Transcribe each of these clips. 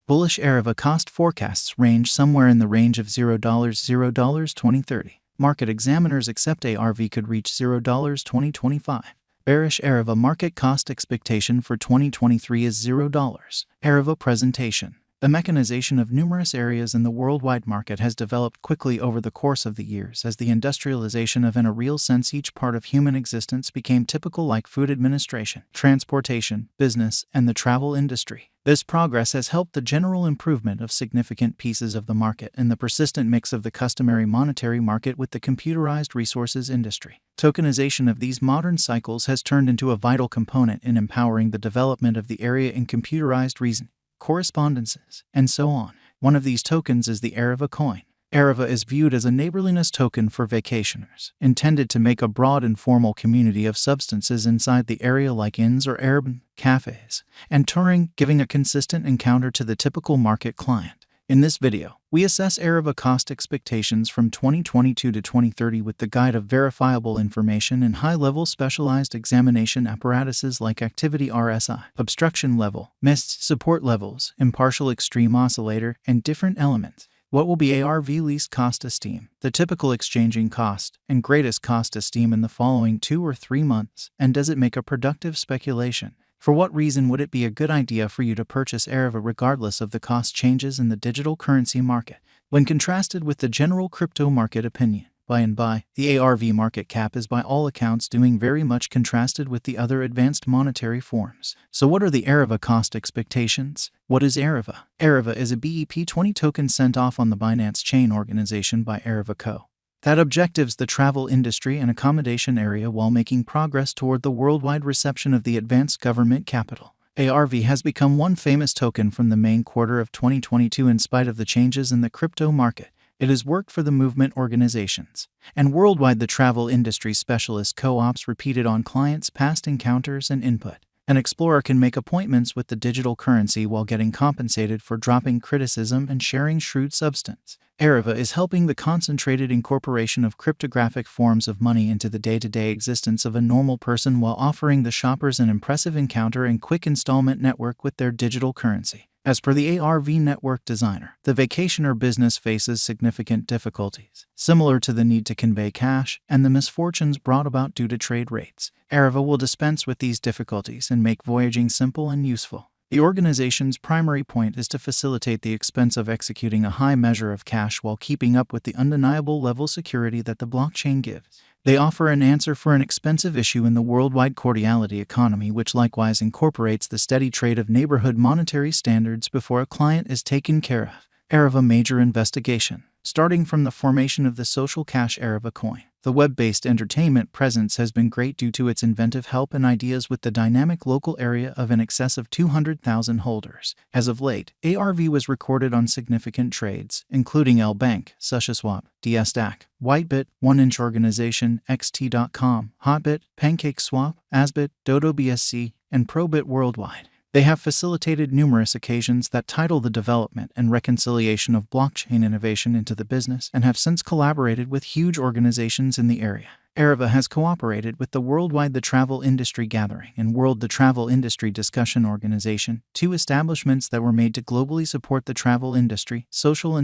Bullish Ariva cost forecasts range somewhere in the range of $0 2030. Market examiners accept ARV could reach $0 2025. Bearish Ariva market cost expectation for 2023 is $0. Ariva presentation. The mechanization of numerous areas in the worldwide market has developed quickly over the course of the years as the industrialization of, in a real sense, each part of human existence became typical, like food administration, transportation, business, and the travel industry. This progress has helped the general improvement of significant pieces of the market and the persistent mix of the customary monetary market with the computerized resources industry. Tokenization of these modern cycles has turned into a vital component in empowering the development of the area in computerized reasoning, correspondences, and so on. One of these tokens is the Ariva coin. Ariva is viewed as a neighborliness token for vacationers, intended to make a broad informal community of substances inside the area like inns or Airbnb, cafes, and touring, giving a consistent encounter to the typical market client. In this video, we assess Ariva cost expectations from 2022 to 2030 with the guide of verifiable information and high-level specialized examination apparatuses like activity RSI, obstruction level, missed support levels, impartial extreme oscillator, and different elements. What will be ARV least cost esteem, the typical exchanging cost, and greatest cost esteem in the following 2 or 3 months, and does it make a productive speculation? For what reason would it be a good idea for you to purchase Ariva regardless of the cost changes in the digital currency market? When contrasted with the general crypto market opinion, the ARV market cap is by all accounts doing very much contrasted with the other advanced monetary forms. So what are the Ariva cost expectations? What is Ariva? Ariva is a BEP20 token sent off on the Binance Chain organization by Ariva Co. that objectives the travel industry and accommodation area while making progress toward the worldwide reception of the advanced government capital. ARV has become one famous token from the main quarter of 2022 in spite of the changes in the crypto market. It has worked for the movement organizations, and worldwide the travel industry specialist co-ops repeated on clients' past encounters and input. An explorer can make appointments with the digital currency while getting compensated for dropping criticism and sharing shrewd substance. Ariva is helping the concentrated incorporation of cryptographic forms of money into the day-to-day existence of a normal person while offering the shoppers an impressive encounter and quick installment network with their digital currency. As per the ARV network designer, the vacationer business faces significant difficulties, similar to the need to convey cash and the misfortunes brought about due to trade rates. Ariva will dispense with these difficulties and make voyaging simple and useful. The organization's primary point is to facilitate the expense of executing a high measure of cash while keeping up with the undeniable level security that the blockchain gives. They offer an answer for an expensive issue in the worldwide cordiality economy, which likewise incorporates the steady trade of neighborhood monetary standards before a client is taken care of. Ariva major investigation. Starting from the formation of the social cash Ariva coin, the web-based entertainment presence has been great due to its inventive help and ideas with the dynamic local area of in excess of 200,000 holders. As of late, ARV was recorded on significant trades, including L-Bank, SushiSwap, DSDAC, Whitebit, 1inch Organization, XT.com, Hotbit, PancakeSwap, Asbit, Dodo BSC, and Probit worldwide. They have facilitated numerous occasions that title the development and reconciliation of blockchain innovation into the business and have since collaborated with huge organizations in the area. Ariva has cooperated with the Worldwide the Travel Industry Gathering and World the Travel Industry Discussion Organization, two establishments that were made to globally support the travel industry, social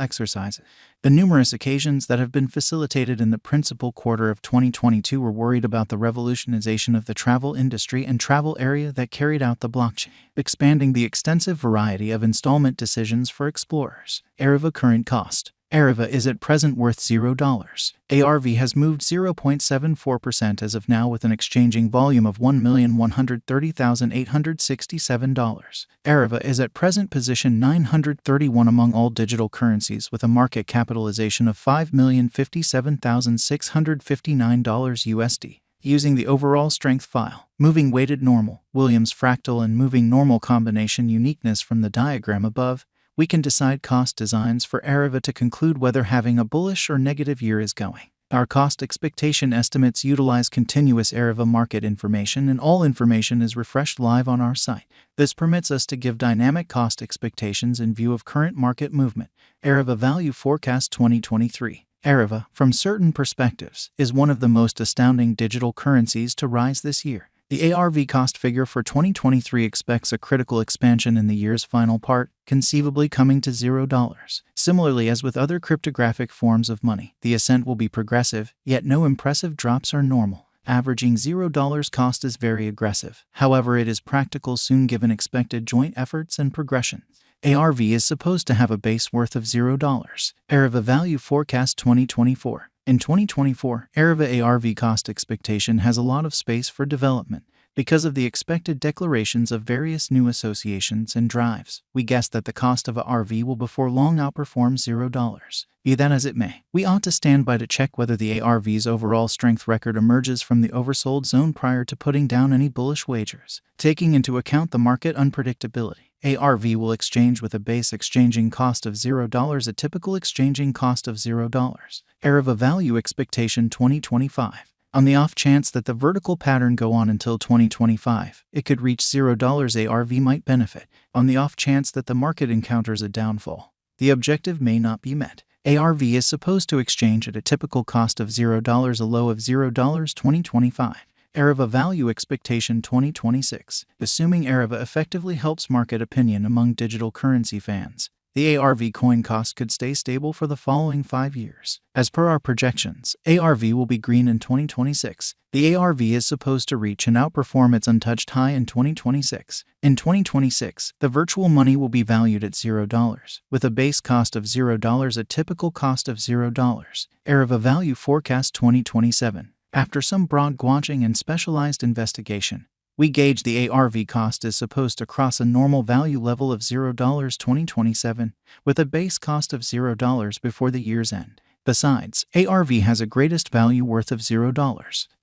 exercises. The numerous occasions that have been facilitated in the principal quarter of 2022 were worried about the revolutionization of the travel industry and travel area that carried out the blockchain, expanding the extensive variety of installment decisions for explorers. Ariva current cost. Ariva is at present worth $0. ARV has moved 0.74% as of now with an exchanging volume of $1,130,867. Ariva is at present position 931 among all digital currencies with a market capitalization of $5,057,659 USD. Using the overall strength file, moving weighted normal, Williams fractal and moving normal combination uniqueness from the diagram above, we can decide cost designs for Ariva to conclude whether having a bullish or negative year is going. Our cost expectation estimates utilize continuous Ariva market information, and all information is refreshed live on our site. This permits us to give dynamic cost expectations in view of current market movement. Ariva Value Forecast 2023. Ariva, from certain perspectives, is one of the most astounding digital currencies to rise this year. The ARV cost figure for 2023 expects a critical expansion in the year's final part, conceivably coming to $0. Similarly, as with other cryptographic forms of money, the ascent will be progressive, yet no impressive drops are normal. Averaging $0 cost is very aggressive. However, it is practical soon given expected joint efforts and progression. ARV is supposed to have a base worth of $0. Ariva Value Forecast 2024. In 2024, Ariva ARV cost expectation has a lot of space for development. Because of the expected declarations of various new associations and drives, we guess that the cost of a RV will before long outperform $0. Be that as it may, we ought to stand by to check whether the ARV's overall strength record emerges from the oversold zone prior to putting down any bullish wagers. Taking into account the market unpredictability, ARV will exchange with a base exchanging cost of $0, a typical exchanging cost of $0. Ariva Value Expectation 2025. On the off chance that the vertical pattern go on until 2025, it could reach $0. ARV might benefit. On the off chance that the market encounters a downfall, the objective may not be met. ARV is supposed to exchange at a typical cost of $0, a low of $0 2025. Ariva Value Expectation 2026. Assuming Ariva effectively helps market opinion among digital currency fans, the ARV coin cost could stay stable for the following 5 years. As per our projections, ARV will be green in 2026. The ARV is supposed to reach and outperform its untouched high in 2026. In 2026, the virtual money will be valued at $0, with a base cost of $0, a typical cost of $0. Ariva Value Forecast 2027. After some broad gauging and specialized investigation, we gauge the ARV cost is supposed to cross a normal value level of $0 2027, with a base cost of $0 before the year's end. Besides, ARV has a greatest value worth of $0.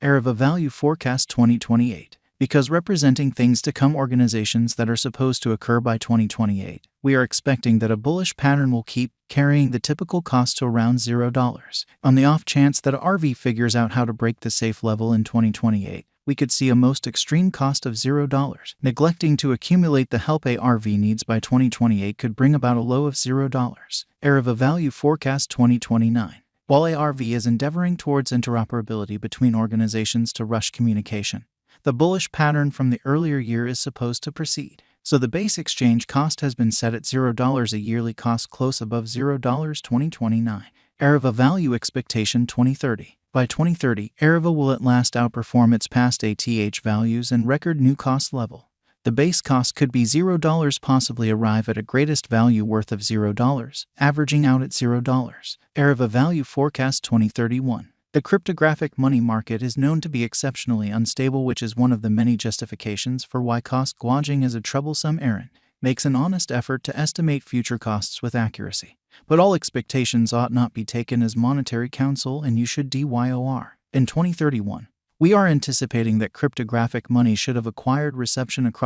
Ariva Value Forecast 2028. Because representing things to come organizations that are supposed to occur by 2028, we are expecting that a bullish pattern will keep carrying the typical cost to around $0. On the off chance that ARV figures out how to break the safe level in 2028, we could see a most extreme cost of $0. Neglecting to accumulate the help ARV needs by 2028 could bring about a low of $0. Ariva Value Forecast 2029. While ARV is endeavoring towards interoperability between organizations to rush communication, the bullish pattern from the earlier year is supposed to proceed. So the base exchange cost has been set at $0, a yearly cost close above $0 2029. Ariva Value Expectation 2030. By 2030, Ariva will at last outperform its past ATH values and record new cost level. The base cost could be $0, possibly arrive at a greatest value worth of $0, averaging out at $0. Ariva Value Forecast 2031. The cryptographic money market is known to be exceptionally unstable, which is one of the many justifications for why cost gauging is a troublesome errand. Makes an honest effort to estimate future costs with accuracy. But all expectations ought not be taken as monetary counsel, and you should DYOR. In 2031, we are anticipating that cryptographic money should have acquired reception across